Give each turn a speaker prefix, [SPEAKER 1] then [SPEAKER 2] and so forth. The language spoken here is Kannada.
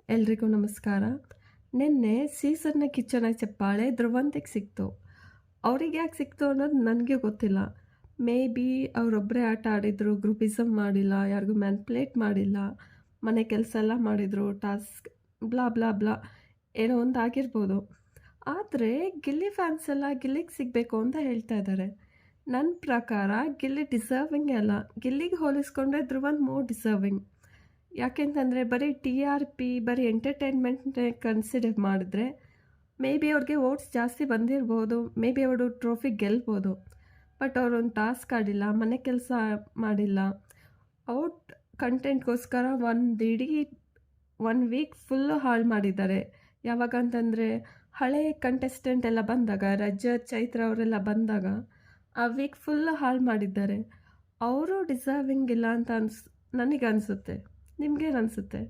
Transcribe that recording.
[SPEAKER 1] ಎಲ್ರಿಗೂ ನಮಸ್ಕಾರ. ನಿನ್ನೆ ಸೀಸರ್‌ನ ಕಿಚ್ಚನ ಚಪ್ಪಾಳೆ ಧ್ರುವಂತಿಗೆ ಸಿಕ್ತು. ಅವ್ರಿಗೆ ಯಾಕೆ ಸಿಕ್ತು ಅನ್ನೋದು ನನಗೆ ಗೊತ್ತಿಲ್ಲ. ಮೇ ಬಿ ಅವರೊಬ್ಬರೇ ಆಟ ಆಡಿದ್ರು, ಗ್ರೂಪಿಸಮ್ ಮಾಡಿಲ್ಲ, ಯಾರಿಗೂ ಮ್ಯಾನಿಪ್ಯುಲೇಟ್ ಮಾಡಿಲ್ಲ, ಮನೆ ಕೆಲಸ ಎಲ್ಲ ಮಾಡಿದ್ರು, ಟಾಸ್ಕ್ ಬ್ಲಾ ಬ್ಲಾ ಬ್ಲಾ ಏನೋ ಒಂದು ಆಗಿರ್ಬೋದು. ಆದರೆ ಗಿಲ್ಲಿ ಫ್ಯಾನ್ಸ್ ಎಲ್ಲ ಗಿಲ್ಲಿಗೆ ಸಿಗಬೇಕು ಅಂತ ಹೇಳ್ತಾ ಇದ್ದಾರೆ. ನನ್ನ ಪ್ರಕಾರ ಗಿಲ್ಲಿ ಡಿಸರ್ವಿಂಗೇ ಅಲ್ಲ. ಗಿಲ್ಲಿಗೆ ಹೋಲಿಸ್ಕೊಂಡ್ರೆ ಧ್ರುವಂತ್ ಮೋರ್ ಡಿಸರ್ವಿಂಗ್. ಯಾಕೆಂತಂದರೆ ಬರೀ ಟಿ ಆರ್ ಪಿ, ಬರೀ ಎಂಟರ್ಟೈನ್ಮೆಂಟ್‌ನೇ ಕನ್ಸಿಡರ್ ಮಾಡಿದ್ರೆ ಮೇ ಬಿ ಅವ್ರಿಗೆ ವೋಟ್ಸ್ ಜಾಸ್ತಿ ಬಂದಿರ್ಬೋದು. ಮೇ ಬಿ ಅವರು ಟ್ರೋಫಿ ಗೆಲ್ಬೋದು. ಬಟ್ ಅವರೊಂದು ಟಾಸ್ಕ್ ಆಡಿಲ್ಲ, ಮನೆ ಕೆಲಸ ಮಾಡಿಲ್ಲ. ಔಟ್ ಕಂಟೆಂಟ್‌ಗೋಸ್ಕರ ಇಡೀ 1 ವೀಕ್ ಫುಲ್ಲು ಹಾಳು ಮಾಡಿದ್ದಾರೆ. ಯಾವಾಗಂತಂದರೆ ಹಳೆ ಕಂಟೆಸ್ಟೆಂಟ್ ಎಲ್ಲ ಬಂದಾಗ, ರಜತ್, ಚೈತ್ರ ಅವರೆಲ್ಲ ಬಂದಾಗ ಆ ವೀಕ್ ಫುಲ್ಲು ಹಾಳು ಮಾಡಿದ್ದಾರೆ. ಅವರು ಡಿಸರ್ವಿಂಗ್ ಇಲ್ಲ ಅಂತ ನನಗನ್ಸುತ್ತೆ. ನಿಮ್ಗೇನನ್ಸುತ್ತೆ?